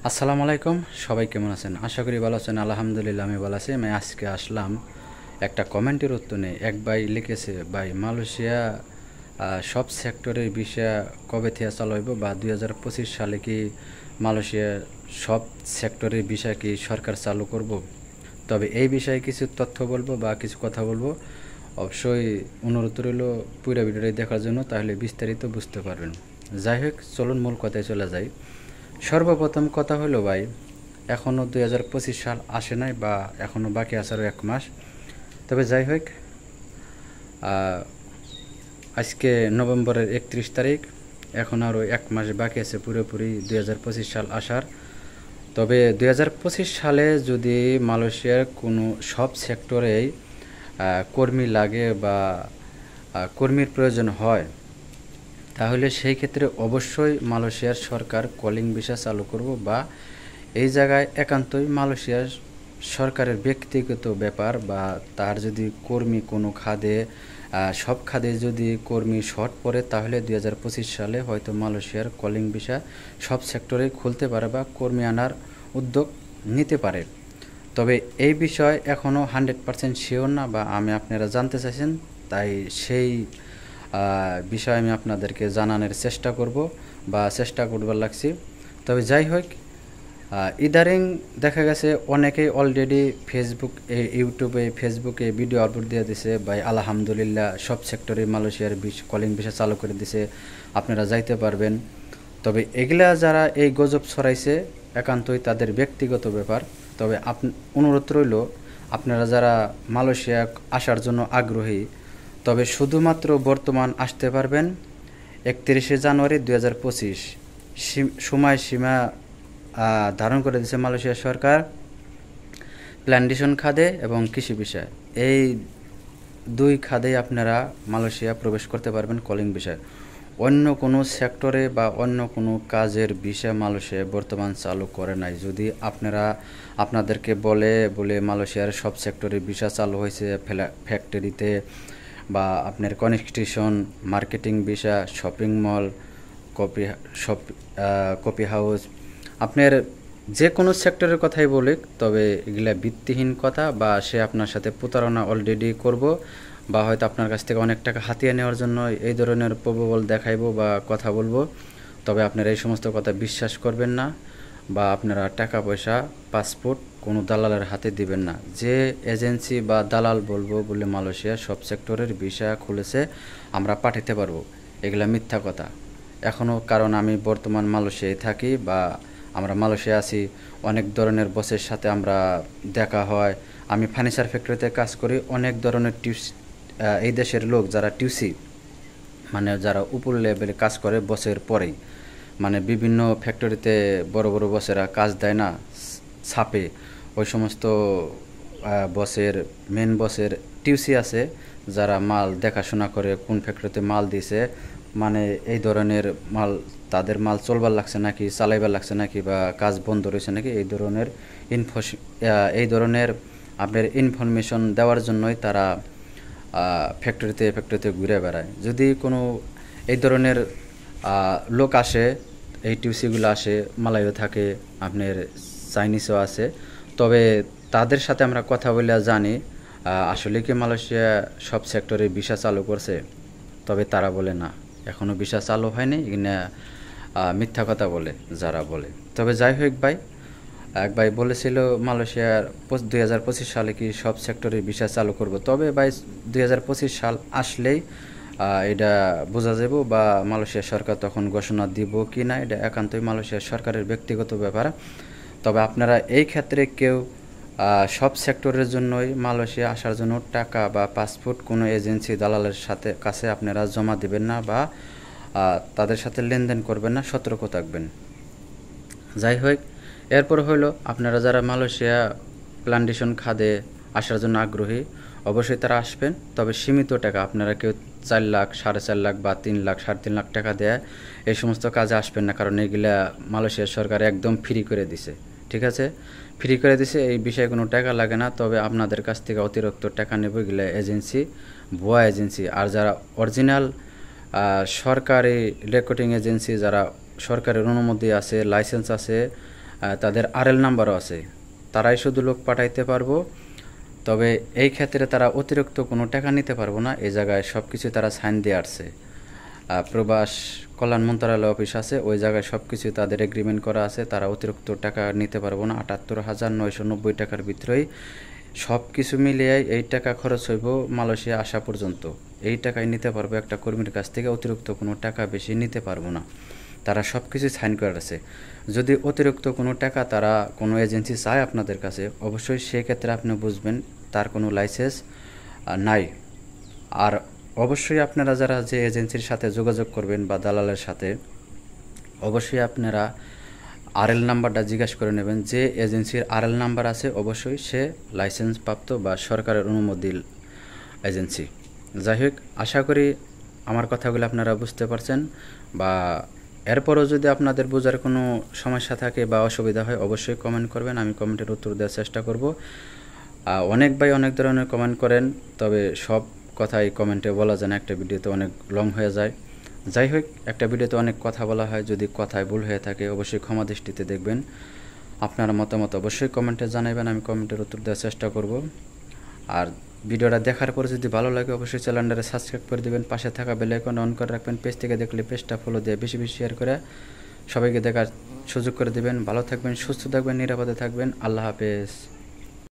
আসসালামু আলাইকুম। সবাই কেমন আছেন? আশা করি ভালো আছেন। আলহামদুলিল্লাহ আমি ভালো আছি। আমি আজকে আসলাম একটা কমেন্টের উত্তর নিয়ে। এক ভাই লিখেছে, ভাই মালয়েশিয়া সব সেক্টরের ভিসা কবে থেকে চালু হইব, বা 2025 সালে কি মালয়েশিয়া সব সেক্টরের ভিসা কি সরকার চালু করব? তবে এই বিষয়ে কিছু তথ্য বলবো বা কিছু কথা বলবো। অবশ্যই অনুরোধ রইল পুরো ভিডিওটি দেখার জন্য, তাহলে বিস্তারিত বুঝতে পারবেন। যাই হোক, চলুন মূল কথায় চলে যাই। সর্বপ্রথম কথা হলো ভাই, এখনও 2025 সাল আসে নাই, বা এখনও বাকি আছে আরও 1 মাস। তবে যাই হোক, আজকে নভেম্বরের 31 তারিখ, এখন আরও 1 মাস বাকি আছে পুরোপুরি 2025 সাল আসার। তবে 2025 সালে যদি মালয়েশিয়ার কোনো সব সেক্টরেই কর্মী লাগে বা কর্মীর প্রয়োজন হয়, তাহলে সেই ক্ষেত্রে অবশ্যই মালয়েশিয়ার সরকার কলিং ভিসা চালু করব, বা এই জায়গায় একান্তই মালয়েশিয়ার সরকারের ব্যক্তিগত ব্যাপার, বা তার যদি কর্মী কোনো খাদে সব খাদে যদি কর্মী শর্ট পড়ে, তাহলে 2025 সালে হয়তো মালয়েশিয়ার কলিং ভিসা সব সেক্টরে খুলতে পারে বা কর্মী আনার উদ্যোগ নিতে পারে। তবে এই বিষয় এখনও 100% শিওর না, বা আমি আপনারা জানতে চাইছেন, তাই সেই বিষয় আমি আপনাদেরকে জানানোর চেষ্টা করব বা চেষ্টা করবার লাগছি। তবে যাই হোক, ইদারিং দেখা গেছে অনেকেই অলরেডি ফেসবুকে ভিডিও আপলোড দিয়ে দিছে, ভাই আলহামদুলিল্লাহ সব সেক্টরে মালয়েশিয়ার কলিং ভিসা চালু করে দিছে, আপনারা যাইতে পারবেন। তবে এগুলা যারা এই গজব ছড়াইছে, একান্তই তাদের ব্যক্তিগত ব্যাপার। তবে অনুরোধ রইল, আপনারা যারা মালয়েশিয়া আসার জন্য আগ্রহী, তবে শুধুমাত্র বর্তমান আসতে পারবেন 31শে জানুয়ারি 2025। সময়সীমা ধারণ করে দিয়েছে মালয়েশিয়া সরকার প্ল্যান্টেশন খাদে এবং কৃষি বিষয়, এই দুই খাদেই আপনারা মালয়েশিয়া প্রবেশ করতে পারবেন কলিং বিষয়। অন্য কোনো সেক্টরে বা অন্য কোনো কাজের বিষয় মালয়েশিয়া বর্তমান চালু করে নাই। যদি আপনাদেরকে বলে মালয়েশিয়ার সব সেক্টরে ভিসা চালু হয়েছে, ফ্যাক্টরিতে বা আপনার construction, marketing visa, shopping mall, coffee house, আপনার যে কোনো সেক্টরের কথাই বলি, তবে এগুলা ভিত্তিহীন কথা, বা সে আপনার সাথে প্রতারণা অলরেডি করব, বা হয়তো আপনার কাছ থেকে অনেক টাকা হাতিয়ে নেওয়ার জন্য এই ধরনের প্রলোভন দেখাইবো বা কথা বলবো। তবে আপনারা এই সমস্ত কথা বিশ্বাস করবেন না, বা আপনারা টাকা পয়সা, পাসপোর্ট কোনো দালালের হাতে দিবেন না। যে এজেন্সি বা দালাল বলবো বলে মালয়েশিয়া সব সেক্টরের ভিসা খুলেছে, আমরা পাঠাতে পারবো, এগুলা মিথ্যা কথা এখনও। কারণ আমি বর্তমান মালয়েশিয়ায় থাকি, বা আমরা মালয়েশিয়া আছি, অনেক ধরনের বসের সাথে আমরা দেখা হয়। আমি ফার্নিচার ফ্যাক্টরিতে কাজ করি, অনেক ধরনের এই দেশের লোক যারা টিউসি, মানে যারা উপর লেভেলে কাজ করে বসের পরেই, মানে বিভিন্ন ফ্যাক্টরিতে বড় বড় বসেরা কাজ দেয় না ছাপে, ওই সমস্ত মেন বসের টিউসি আছে, যারা মাল দেখাশোনা করে কোন ফ্যাক্টরিতে মাল দিছে, মানে এই ধরনের মাল, তাদের মাল চলবার লাগছে নাকি, চালাইবার লাগছে নাকি, বা কাজ বন্ধ রয়েছে নাকি, এই ধরনের আপনার ইনফরমেশন দেওয়ার জন্যই তারা ফ্যাক্টরিতে ঘুরে বেড়ায়। যদি কোনো এই ধরনের লোক আসে, এই টিউসিগুলো আসে, মালয়েও থাকে, আপনার চাইনিজও আছে, তবে তাদের সাথে আমরা কথা বলে জানি আসলে কি মালয়েশিয়া সব সেক্টরে ভিসা চালু করছে। তবে তারা বলে না, এখনও ভিসা চালু হয়নি, এখানে মিথ্যা কথা বলে যারা বলে। তবে যাই হোক ভাই, এক ভাই বলেছিল মালয়েশিয়ার 2025 সালে কি সব সেক্টরে ভিসা চালু করব। তবে ভাই 2025 সাল আসলেই এটা বোঝা যাব, বা মালয়েশিয়া সরকার তখন ঘোষণা দিব কি না, এটা একান্তই মালয়েশিয়া সরকারের ব্যক্তিগত ব্যাপার। তবে আপনারা এই ক্ষেত্রে কেউ সব সেক্টরের জন্যই মালয়েশিয়া আসার জন্য টাকা বা পাসপোর্ট কোনো এজেন্সি দালালের কাছে আপনারা জমা দেবেন না, বা তাদের সাথে লেনদেন করবেন না, সতর্ক থাকবেন। যাই হোক, এরপর হলো আপনারা যারা মালয়েশিয়া প্ল্যান্টেশন খাদে আসার জন্য আগ্রহী, অবশ্যই তারা আসবেন। তবে সীমিত টাকা, আপনারা কেউ 4 লাখ, 4.5 লাখ বা 3 লাখ, 3.5 লাখ টাকা দেয় এই সমস্ত কাজে আসবেন না, কারণ এগুলা মালয়েশিয়া সরকার একদম ফ্রি করে দিছে। ঠিক আছে, ফ্রি করে দিছে, এই বিষয়ে কোনো টাকা লাগে না। তবে আপনাদের কাছ থেকে অতিরিক্ত টাকা নেব এগুলো এজেন্সি, ভুয়া এজেন্সি। আর যারা অরিজিনাল সরকারি রেকর্ডিং এজেন্সি, যারা সরকারের অনুমতি আছে, লাইসেন্স আছে, তাদের আরএল নাম্বারও আছে, তারাই শুধু লোক পাঠাইতে পারবো। তবে এই ক্ষেত্রে তারা অতিরিক্ত কোনো টাকা নিতে পারবো না, এই জায়গায় সব কিছু তারা সাইন দিয়ে আসছে। প্রবাস কল্যাণ মন্ত্রণালয় অফিস আছে, ওই জায়গায় সব কিছু তাদের এগ্রিমেন্ট করা আছে, তারা অতিরিক্ত টাকা নিতে পারবো না। ৭৮,৯৯০ টাকার ভিতরেই সব কিছু মিলিয়ে এই টাকা খরচ হইব মালয়েশিয়া আসা পর্যন্ত। এই টাকায় নিতে পারবো একটা কর্মীর কাছ থেকে, অতিরিক্ত কোনো টাকা বেশি নিতে পারবো না। তারা সব কিছু সাইন করে আছে। যদি অতিরিক্ত কোনো টাকা তারা কোনো এজেন্সি চায় আপনাদের কাছে, অবশ্যই সেক্ষেত্রে আপনি বুঝবেন তার কোনো লাইসেন্স নাই। আর অবশ্যই আপনারা যারা যে এজেন্সির সাথে যোগাযোগ করবেন বা দালালের সাথে, অবশ্যই আপনারা আরএল নাম্বারটা জিজ্ঞাসা করে নেবেন। যে এজেন্সির আরএল নাম্বার আছে অবশ্যই সে লাইসেন্স প্রাপ্ত বা সরকারের অনুমোদিত এজেন্সি। যাই হোক, আশা করি আমার কথাগুলো আপনারা বুঝতে পারছেন। বা এরপরও যদি আপনাদের বোঝার কোনো সমস্যা থাকে বা অসুবিধা হয়, অবশ্যই কমেন্ট করবেন, আমি কমেন্টের উত্তর দেওয়ার চেষ্টা করব। অনেক ভাই অনেক ধরনের কমেন্ট করেন, তবে সব কথাই কমেন্টে বলা যায় না, একটা ভিডিওতে অনেক লং হয়ে যায়। যাই হোক, একটা ভিডিওতে অনেক কথা বলা হয়, যদি কথায় ভুল হয়ে থাকে অবশ্যই ক্ষমা দৃষ্টিতে দেখবেন। আপনার মতামত অবশ্যই কমেন্টে জানাবেন, আমি কমেন্টের উত্তর দেওয়ার চেষ্টা করব। আর ভিডিওটা দেখার পর যদি ভালো লাগে অবশ্যই চ্যানেলটারে সাবস্ক্রাইব করে দেবেন, পাশে থাকা বেল আইকন অন করে রাখবেন। পেজ থেকে দেখলে পেজটা ফলো দিয়ে বেশি বেশি শেয়ার করে সবাইকে দেখার সুযোগ করে দেবেন। ভালো থাকবেন, সুস্থ থাকবেন, নিরাপদে থাকবেন। আল্লাহ হাফেজ।